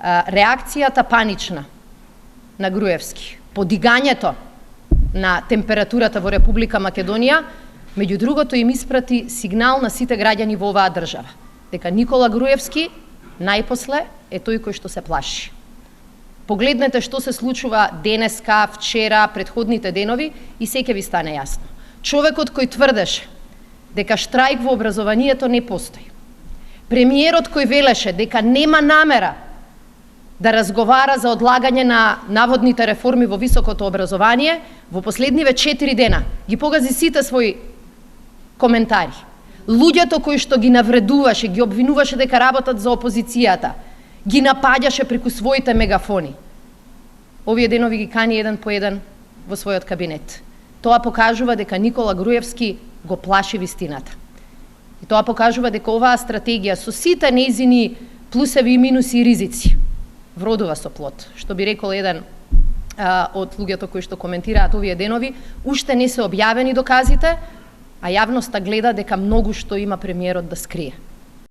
реакцијата панична на Груевски, подигањето на температурата во Република Македонија, меѓу другото им испрати сигнал на сите граѓани во оваа држава, дека Никола Груевски најпосле е тој кој што се плаши. Погледнете што се случува денеска, вчера, претходните денови и сеќе ви стане јасно. Човекот кој тврдеше дека штрајк во образованието не постои, премиерот кој велеше дека нема намера да разговара за одлагање на наводните реформи во високото образование, во последниве 4 дена ги погази сите своји коментари. Луѓето кои што ги навредуваше, ги обвинуваше дека работат за опозицијата, ги напаѓаше преку своите мегафони. Овие денови ги кани еден по еден во својот кабинет. Тоа покажува дека Никола Груевски го плаши вистината. И тоа покажува дека оваа стратегија со сите нејзини плусеви и минуси и ризици вродува со плод. Што би рекол еден од луѓето кои што коментираат овие денови, уште не се објавени доказите, а јавноста гледа дека многу што има премиерот да скрие.